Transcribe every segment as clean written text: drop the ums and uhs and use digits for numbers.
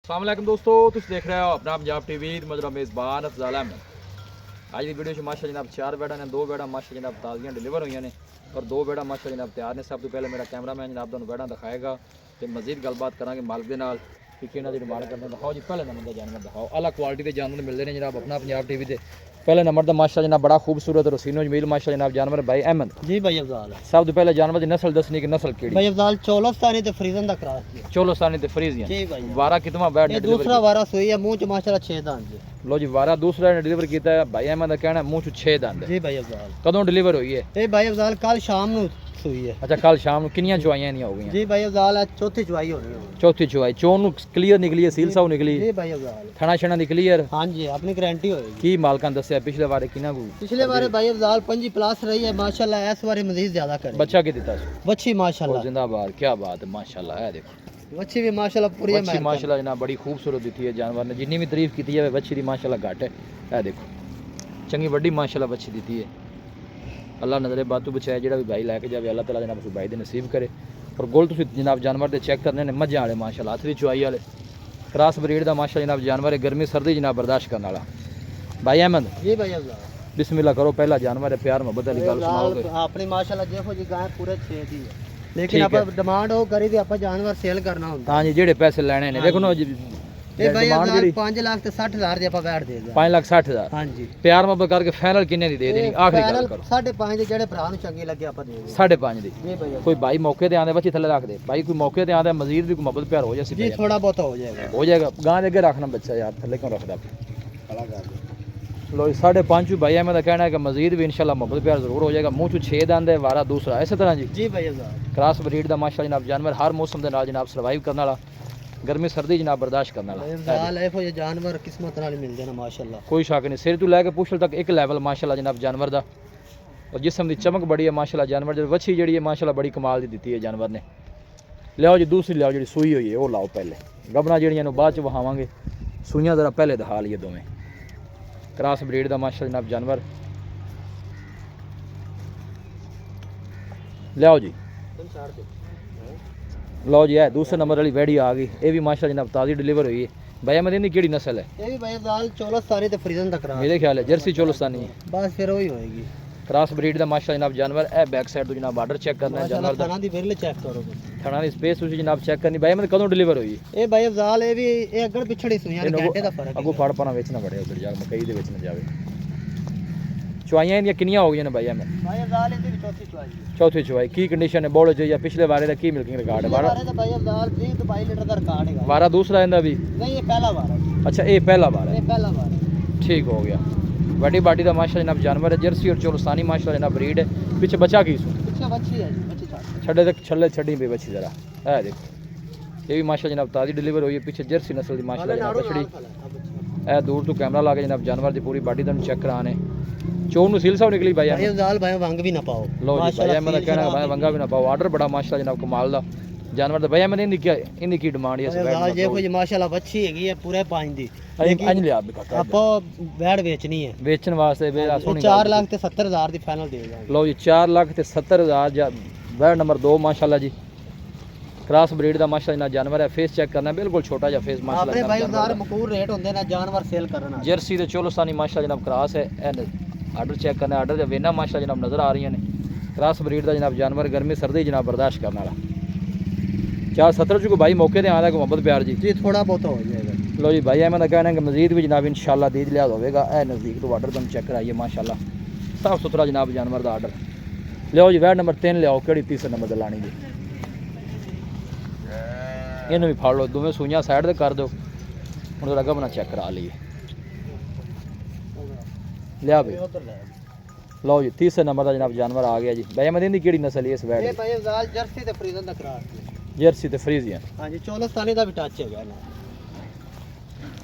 अस्सलाम वालेकुम दोस्तों, तुम देख रहे हो अपना पंजाब टीवी मजरा मेज़बान अफजाल अहमद। आज की वीडियो माशा जनाब 4 बैडा ने 2 बैडा माशा जनाब ताज़ियाँ डिलीवर हुई ने और 2 बैडा माशा जनाब तैयार ने। सब तो पहले मेरा कैमरामैन जनाब तुहानू बैडा दिखाएगा तो मजीद गलबात करांगे मालिक के नाल कि किहड़ा दी डिमांड करने। दिखाओ जी पहले नंबर का जानवर दिखाओ। अलग क्वालिटी के जानवर मिलते हैं जनाब अपना पंजाब टीवी से। पहले नंबर का माशा जनाब बड़ा खूबसूरत रसीनो जमील माशा जनाब जानवर भाई अहमद जी भाई अफजाल। सब तो पहले जानवर की नस्ल दसनी कि नस्ल केड़ी भाई अफजाल चोलस्तानी ते फ्रीजन दा क्रॉस जी। चोलोस्तानी ते फ्रीजियन जी भाई। वारा कितना बैड ये दूसरा वारा सोई है मुंह च माशाल्लाह 6 दांत जी। लो जी वारा दूसरा ने डिलीवर किया है भाई अहमद का कहना है मुंह 6 दंद। जी भाई अफजाल। कदों डिलीवर हुई है? ये भाई अफजाल कल शाम नु सोई है। अच्छा कल शाम किनिया चुवाइयां नहीं हो गई? जी भाई अफजाल आज चौथी चुवाई होनी है। चौथी चुवाई चोन क्लियर निकली है, सील साउ निकली जी भाई अफजाल। थना छना निकली है। हां जी अपनी गारंटी होएगी। की मालकां दसया पिछले बारे किना को? पिछले बारे भाई अफजाल 5 प्लस रही है माशाल्लाह, इस बारे मजीद ज्यादा करे। बच्चा के दिता बच्ची माशाल्लाह जिंदाबाद, क्या बात है माशाल्लाह। है देखो बच्ची भी माशाल्लाह पूरी है। बच्ची माशाल्लाह जनाब बड़ी खूबसूरत दी है जानवर ने, जितनी भी तारीफ की है बच्ची दी माशाल्लाह घट है। देखो चंगी बड़ी माशाल्लाह बच्ची दी है। अल्लाह नजरे बातू बचाए जेड़ा भी भाई लैके जाए अल्लाह तआला जनाब उस भाई दे नसीब करे। और गोल तुम जनाब जानवर दे चेक करने ने मझां वाले माशाल्लाह हथ दी चुआई वाले क्रॉस ब्रीड का माशाल्लाह जनाब जानवर है। गर्मी सर्दी जनाब बर्दाश्त करने वाला भाई अहमद। जी भाई अफजाल बिस्मिल्लाह करो। पहला जानवर है, प्यार मोहब्बत वाली गल सुनाओगे? अपनी माशाल्लाह देखो जी गाय पूरे 6 दी है, लेकिन आप डिमांड हो करी दी आप जानवर सेल करना होंदा। हां जी जेड़े पैसे लेने ने देखो ना ये भाई अफजाल 5,60,000 दी आप बैठ दे दे। 5,60,000 हां जी प्यार मोहब्बत करके फाइनल किन्ने दी दे देनी? आखिरी गल करो। 5.5 ਦੇ ਜਿਹੜੇ ਭਰਾ ਨੂੰ ਚੰਗੀ ਲੱਗੇ ਆਪਾਂ ਦੇ ਦੇ। 5.5 ਦੀ ਜੀ ਭਾਈ कोई भाई मौके ते आंदे बच्चे थल्ले रख दे भाई, कोई मौके ते आंदे मजीद भी कोई मोहब्बत प्यार हो जाए जी थोड़ा बहुत हो जाएगा। हो जाएगा। गां दे अगे रखना बच्चा यार, थल्ले क्यों रखदा? खड़ा कर दे। लो 5.5 भाई है, मैं कहना है कि मजीद भी इंशाल्लाह मोहब्बत प्यार जरूर हो जाएगा। मुंह चो 6 दंद है, वारा दूसरा इस तरह जी। जी भाई अफजाल। क्रॉस ब्रीड दा माशाल्लाह जनाब जानवर हर मौसम दे नाल जनाब सर्वाइव करने वाला, गर्मी सर्दी जनाब बर्दाश्त करने वाला। अफजाल ਇਹੋ ਜਿਹੇ जानवर किस्मत नाल मिलदे ने माशाल्लाह। कोई शक नहीं, सिर तो लैके पुछल तक एक लेवल माशाल्लाह जनाब जानवर दा। और जिस्म की चमक बड़ी है माशाल्लाह जानवर जो वच्छी जी है माशाल्लाह बड़ी कमाल दी दी है जानवर ने। लियाओ जी दूसरी लियाओ जी सूई हुई है वो लाओ पहले, गबना जड़ियां बाद च वहावांगे, सूइयां जरा पहले दिखा लिए दोवें। क्रॉस ब्रीड का माशाल्लाह जनाब जानवर लियाओ जी। लो जी है दूसरे नंबर वाली वैड़ी आ गई, ये भी माशाल्लाह जनाब ताज़ी डिलीवर हुई है। भैया मदीन की केड़ी नस्ल है? ये भी भाई अफजाल चोलस्तानी ते फ्रीजन दा करा। मेरे ख्याल है जर्सी चोलस्तानी है। बस फिर वही होएगी। क्रॉस ब्रीड का माशाल्लाह जनाब जानवर है। बैक साइड तो जनाब बॉर्डर चेक करना है जानवर दा, थाना दी विरले चेक करो। थाना की स्पेस तुसी जनाब चेक करनी। भाई मतलब कदों डिलीवर हुई? ये भाई अफजाल ये भी ये अगड़ पिछड़ी सुइयां ने घंटे दा फर्क अगो फड़ पाना वेचना बड़े उधर जा मकई दे वेचना जावे। चुआइयां इंदियां किनियां हो गई ने भाई मैं? भाई अफजाल इहदी भी चौथी चुआई है। चौथी चुआई की कंडीशन है बोलो जो या पिछले बारे दा की मिल्किंग रिकॉर्ड है? बारे दा भाई अफजाल 20 तो 22 लीटर दा रिकॉर्ड है। वारा दूसरा इंदा भी? नहीं ये पहला बार है। अच्छा ये पहला बार है, ये पहला बार है। ठीक हो गया। बड़ी बाडी का माशाल्लाह जनाब जानवर है, जर्सी और चोलस्तानी माशाल्लाह जनाब ब्रीड है। पीछे बच्चा की सु पीछे बच्ची है जी, बच्ची छाड़ छड़े तक छल्ले छड़ी पे बच्ची जरा है देखो। ये भी माशाल्लाह जनाब ताज़ी डिलीवर हुई है। पीछे जर्सी नस्ल की माशाल्लाह जनाब बछड़ी है। दूर तो कैमरा ला के जनाब जानवर की पूरी बाडी तुम चेक कराने। चोन सील साहब निकली भाई भाई अफजाल भाई वंग भी ना पाओ। लो जी भाई मैं कहना भाई वंगा भी ना पाओ। ऑर्डर बड़ा माशाल्लाह जनाब कमाल दा जानवर दा। भाई मैंने इनकी की डिमांड है? अफजाल जे कोई माशाल्लाह बच्ची हैगी है पूरे 5 दी। अंज लिया भी काका आपो बैड बेचनी है बेचन वास्ते वे सोनी 4,70,000 दी फाइनल दे देंगे। लो जी 4,70,000 बैड नंबर 2 माशाल्लाह जी। क्रॉस ब्रीड का माशाल्लाह जानवर है। फेस चेक करना बिल्कुल छोटा जा फेस माशाल्लाह। अपने भाई अफजाल मकूर रेट होंदे ना जानवर सेल करना। जर्सी ते चोलस्तानी माशाल्लाह जनाब क्रॉस है। आर्डर चेक करना, आर्डर दे वेना माशाल्लाह जनाब नजर आ रही ने। क्रॉस ब्रीड का जनाब जानवर गर्मी सर्दी जनाब बर्दाश्त करने वाला। 470 को भाई मौके ते आंदा को मोहब्बत प्यार जी। जी थोड़ा बहुत हो जाएगा। लो जी भाई मैं कहना है कि मजीद भी जनाब इंशाल्लाह दीद लिया होगा। ए नज़दीक तो आर्डर तुम चेक कराइए माशाल्लाह साफ सुथरा जनाब जानवर का आर्डर। लियाओ जी वैड नंबर 3 लियाओ, केड़ी तीसरे नंबर ते लानी जी? इन्हू भी फाड़ लो, दोवें सूइयां साइड ते कर दो। हुण जरा गबना चेक करा लीए। लिया भाई लो जी तीसरे नंबर का जनाब जानवर आ गया जी। भाई मदीन की केड़ी नस्ल है इस वैड? ये भाई अफजाल जर्सी ते फ्रीजन दा क्रॉस है। जर्सी ते फ्रीजियन। हां जी चोलस्तानी दा भी टच है ना।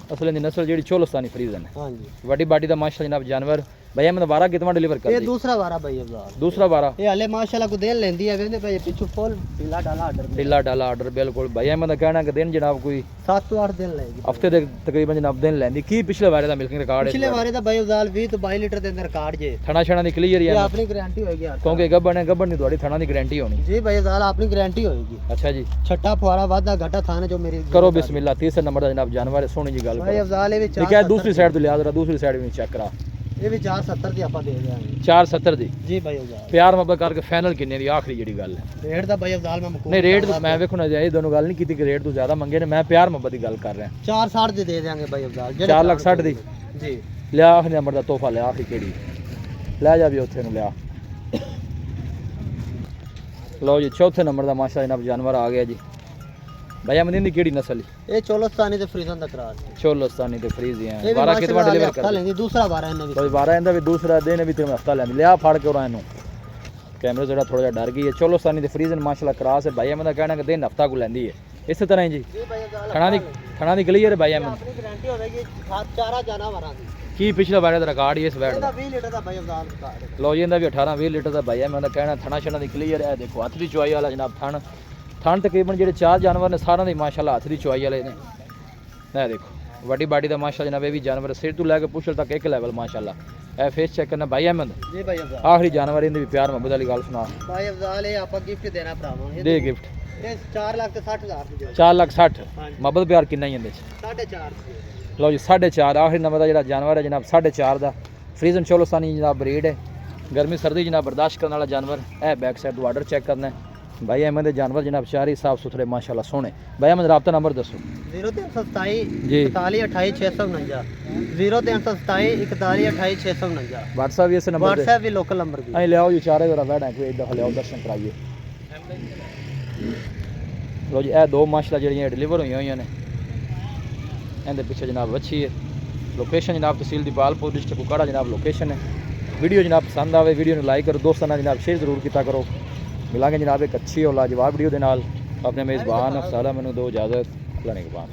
असल दी नस्ल जेड़ी चोलस्तानी फ्रीजन है। हां जी वड्डी बाडी दा माशाल्लाह जनाब जानवर भैया मैं दोबारा कितना डिलीवर कर ये दी दूसरा वारा भाई अफजाल, दूसरा बारा ये हले माशाल्लाह को देन लेंदी है वेंदे भाई पिछू फुल ढीला डाला ऑर्डर ढीला डाला ऑर्डर बिल्कुल भैया मैं कहना कि दिन जनाब कोई 7 ਤੋਂ 8 ਦਿਨ लगेगी हफ्ते ਦੇ ਤਕਰੀਬਨ ਜਨਾਬ ਦਿਨ ਲੈਂਦੀ ਕੀ ਪਿਛਲੇ ਵਾਰੇ ਦਾ ਮਿਲਕਿੰਗ ਰਿਕਾਰਡ पिछले वारे ਦਾ ਭਾਈ ਅਫਜ਼ਾਲ 20 ਤੋਂ 22 ਲੀਟਰ ਦੇ ਅੰਦਰ ਰਿਕਾਰਡ ਜੇ ਥਣਾ ਛਣਾ ਦੀ ਕਲੀਅਰ ਇਹ ਹੈ ਆਪਣੀ ਗਾਰੰਟੀ ਹੋਏਗੀ ਯਾਰ ਕਿਉਂਕਿ ਗੱਬਣ ਹੈ ਗੱਬਣ ਦੀ ਤੁਹਾਡੀ ਥਣਾ ਦੀ ਗਾਰੰਟੀ ਹੋਣੀ ਜੀ ਭਾਈ ਅਫਜ਼ਾਲ ਆਪਣੀ ਗਾਰੰਟੀ ਹੋਏਗੀ ਅੱਛਾ ਜੀ ਛੱਟਾ ਫੁਆਰਾ ਵਾਧਾ ਘਟਾ ਥਾਣੇ ਜੋ ਮੇਰੀ ਕਰੋ ਬਿਸਮਿਲ੍ਲਾ ਤੀਸਰੇ ਨੰਬਰ ਦਾ ਜਨਾਬ ਜਾਨਵਰ ਹੈ ਸੋਹਣੀ ਜੀ ਗੱਲ ਭਾਈ ਕਰੋ ਅਫਜ਼ਾਲ ਇਹ ਵੀ ਠੀਕ ਹੈ ਦੂਸਰੀ ਸਾਈਡ ਤੋਂ ਲਿਆ ਜਰਾ ਦੂਸਰੀ ਸਾਈਡ ਵੀ ਚੈੱਕ ਕਰਾ ਇਹ ਵੀ 470 ਦੀ ਆਪਾਂ ਦੇ ਦਿਆਂਗੇ 470 ਦੀ ਜੀ ਭਾਈ ਅਫਜ਼ਾਲ ਪਿਆਰ ਮੁਹੱਬਤ ਕਰਕੇ ਫਾਈਨਲ ਕਿੰਨੇ ਦੀ ਆਖਰੀ ਜਿਹੜੀ ਗੱਲ ਹੈ ਰੇਟ ਦਾ ਭਾਈ ਅਫਜ਼ਾਲ ਮੈਂ ਮੁਕੂ ਨਹੀਂ ਰੇਟ ਮੈਂ ਵੇਖੋ ਨਾ ਇਹ ਦੋਨੋਂ ਗੱਲ ਨਹੀਂ ਕੀਤੀ ਕਿ ਰੇਟ ਤੋਂ ਜ਼ਿਆਦਾ ਮੰਗੇ ਨੇ ਮੈਂ ਪਿਆਰ ਮੁਹੱਬਤ ਦੀ ਗੱਲ ਕਰ ਰਿਹਾ 460 ਦੀ ਦੇ ਦਿਆਂਗੇ ਭਾਈ ਅਫਜ਼ਾਲ 4,60,000 ਦੀ ਜੀ ਲਿਆ ਆਖਰੀ ਨੰਬਰ ਦਾ ਤੋਹਫਾ ਲਿਆ ਆਖਰੀ ਕਿਹੜੀ ਲੈ ਜਾ ਵੀ ਉੱਥੇ ਨੂੰ ਲਿਆ ਲਓ ਜੀ ਚੌਥੇ ਨੰਬਰ ਦਾ ਮਾਸ਼ਾ ਜਨਾਬ ਜਾਨਵਰ ਆ ਗਿਆ ਜੀ ਭਈਆ ਮਦੀਨ ਦੀ ਕਿਹੜੀ ਨਸਲ ਇਹ ਚੋਲਸਤਾਨੀ ਤੇ ਫਰੀਦਨ ਦਾ ਕਰਾਰ ਚੋਲਸਤਾਨੀ ਤੇ ਫਰੀਜ਼ੀ ਹੈ ਇਹ 12 ਕਿਤਵਾ ਡਿਲੀਵਰ ਕਰ ਲੈਂਦੀ ਦੂਸਰਾ ਵਾਰਾ ਇਹਨਾਂ ਕੋਈ 12 ਇਹਦਾ ਵੀ ਦੂਸਰਾ ਦਿਨ ਵੀ ਤੇ ਹਫਤਾ ਲੈਂਦੀ ਲਿਆ ਫੜ ਕੇ ਉਹਨਾਂ ਇਹਨੂੰ ਕੈਮਰੇ ਜਿਹੜਾ ਥੋੜਾ ਜਿਹਾ ਡਰ ਗਈ ਹੈ ਚੋਲਸਤਾਨੀ ਤੇ ਫਰੀਜ਼ਨ ਮਾਸ਼ਾਅੱਲਾ ਕਰਾਸ ਹੈ ਭਈਆ ਮੈਂ ਕਹਿਣਾ ਕਿ ਦਿਨ ਹਫਤਾ ਕੋ ਲੈਂਦੀ ਹੈ ਇਸੇ ਤਰ੍ਹਾਂ ਹੀ ਜੀ ਜੀ ਭਾਈ ਅਫਜ਼ਾਲ ਖਣਾ ਦੀ ਕਲੀਅਰ ਹੈ ਭਈਆ ਮੈਂ ਆਪਣੀ ਗਾਰੰਟੀ ਹੋਵੇਗੀ ਚਾਰਾ ਜਾਨਵਰਾਂ ਦੀ ਕੀ ਪਿਛਲਾ ਵਾਰੇ ਦਾ ਰਿਕਾਰਡ ਹੀ ਇਸ ਵੈਟ ਦਾ ਇਹਦਾ 20 ਲੀਟਰ ਦਾ ਭਾਈ ਅਫਜ਼ਾਲ ਰਿਕਾਰਡ ਹੈ ਲਓ ਜੀ ਇਹਦਾ ਵੀ 18-20 ਲੀਟਰ ਦਾ ਭਈਆ ਮੈਂ ਕਹਿਣਾ ਥਣਾ ਛਣਾ ਦੀ ਕਲੀਅਰ ਹੈ ਦੇਖੋ ਹੱਥ ਦੀ ਚੁਆਈ ਵਾਲਾ ਜਨਾਬ ਥਣ ਤਕਰੀਬਨ ਜਿਹੜੇ ਚਾਰ ਜਾਨਵਰ ਨੇ ਸਾਰਿਆਂ ਦੇ ਮਾਸ਼ਾਅੱਲਾ ਹੱਥ ਦੀ ਚੁਆਈ ਵਾਲੇ ਨੇ ਇਹ ਦੇਖੋ ਵੱਡੀ ਬਾਡੀ ਦਾ ਮਾਸ਼ਾਅੱਲਾ ਜਨਾਬ ਇਹ ਵੀ ਜਾਨਵਰ ਸਿਰ ਤੋਂ ਲੈ ਕੇ ਪੁੱਛਲ ਤੱਕ ਇੱਕ ਲੈਵਲ ਮਾਸ਼ਾਅੱਲਾ ਇਹ ਫੇਸ ਚੈੱਕ ਕਰਨਾ ਭਾਈ ਅਹਿਮਦ ਜੀ ਭਾਈ ਅਫਜ਼ਾਲ ਆਖਰੀ ਜਾਨਵਰ ਇਹਦੇ ਵੀ ਪਿਆਰ ਮੁਹੱਬਤ ਵਾਲੀ ਗੱਲ ਸੁਣਾ ਭਾਈ ਅਫਜ਼ਾਲ ਇਹ ਆਪਾਂ ਗਿਫਟ ਦੇਣਾ ਭਰਾਵਾਂ ਦੇ ਗਿਫਟ ਇਹ 4,60,000 ਦੀ 4,60,000 ਹਾਂਜੀ। ਮੁਹੱਬਤ ਪਿਆਰ ਕਿੰਨਾ ਹੀ ਇਹਦੇ ਚ 4.5 ਲਓ ਜੀ 4.5 ਆਖਰੀ ਨੰਬਰ ਦਾ ਜਿਹੜਾ ਜਾਨਵਰ ਹੈ ਜਨਾਬ 4.5 ਦਾ ਫਰੀਜ਼ਨ ਚੋਲਸਤਾਨੀ ਜਨਾਬ ਬਰੀਡ ਹੈ ਗਰਮੀ ਸਰਦੀ ਜਨਾਬ ਬਰਦਾਸ਼ਤ ਕਰਨ ਵਾਲਾ ਜਾਨਵਰ ਇਹ ਬੈਕ ਸਾਈਡ ਤੋਂ ਆਰਡਰ ਚੈੱਕ ਕਰਨਾ ਹੈ ਭਾਈ ਅਹਿਮਦ ਦੇ ਜਾਨਵਰ ਜਨਾਬ ਚਾਰੇ ਸਾਫ ਸੁਥਰੇ ਮਾਸ਼ਾਅੱਲਾ ਸੋਹਣੇ ਭਾਈ ਅਹਿਮਦ ਰਾਬਤਾ ਨੰਬਰ ਦੱਸੋ 0327 ਜੀ 4128 649 0327 4128 649 WhatsApp ਵੀ ਇਸ ਨੰਬਰ ਤੇ WhatsApp ਵੀ ਲੋਕਲ ਨੰਬਰ ਵੀ ਅਸੀਂ ਲਿਆਓ ਜੀ ਚਾਰੇ ਜਰਾ ਬੈਠਾ ਕੋਈ ਇਦਾਂ ਲਿਆਓ ਦਰਸ਼ਨ ਕਰਾਈਏ ਲਓ ਜੀ ਇਹ ਦੋ ਮਾਸ਼ਾਅੱਲਾ ਜਿਹੜੀਆਂ ਡਿਲੀਵਰ ਹੋਈਆਂ ਨੇ ਇਹਦੇ ਪਿੱਛੇ ਜਨਾਬ ਵੱਛੀ ਹੈ ਲੋਕੇਸ਼ਨ ਜਨਾਬ ਤਹਿਸੀਲ ਦੀਪਾਲਪੁਰ ਡਿਸਟ੍ਰਿਕਟ ਕੁਕਾੜਾ ਜਨਾਬ ਲੋਕੇਸ਼ਨ ਹੈ ਵੀਡੀਓ ਜਨਾਬ ਪਸੰਦ ਆਵੇ ਵੀਡੀਓ ਨੂੰ ਲਾਈਕ ਕਰੋ ਦੋਸਤਾਂ ਨਾਲ ਜਨਾਬ ਸ਼ੇਅਰ ਜ਼ਰੂਰ ਕੀਤਾ ਕਰੋ ਮਿਲਾਂਗੇ ਜਨਾਬ ਇੱਕ ਅੱਛੀ ਔਰ ਲਾਜਵਾਬ ਵੀਡੀਓ ਦੇ ਨਾਲ ਆਪਣੇ ਮੇਜ਼ਬਾਨ ਅਫਸਾਲਾ ਮੈਨੂੰ ਦੋ ਇਜਾਜ਼ਤ ਅੱਲਾ ਨਿਗਹਬਾਨ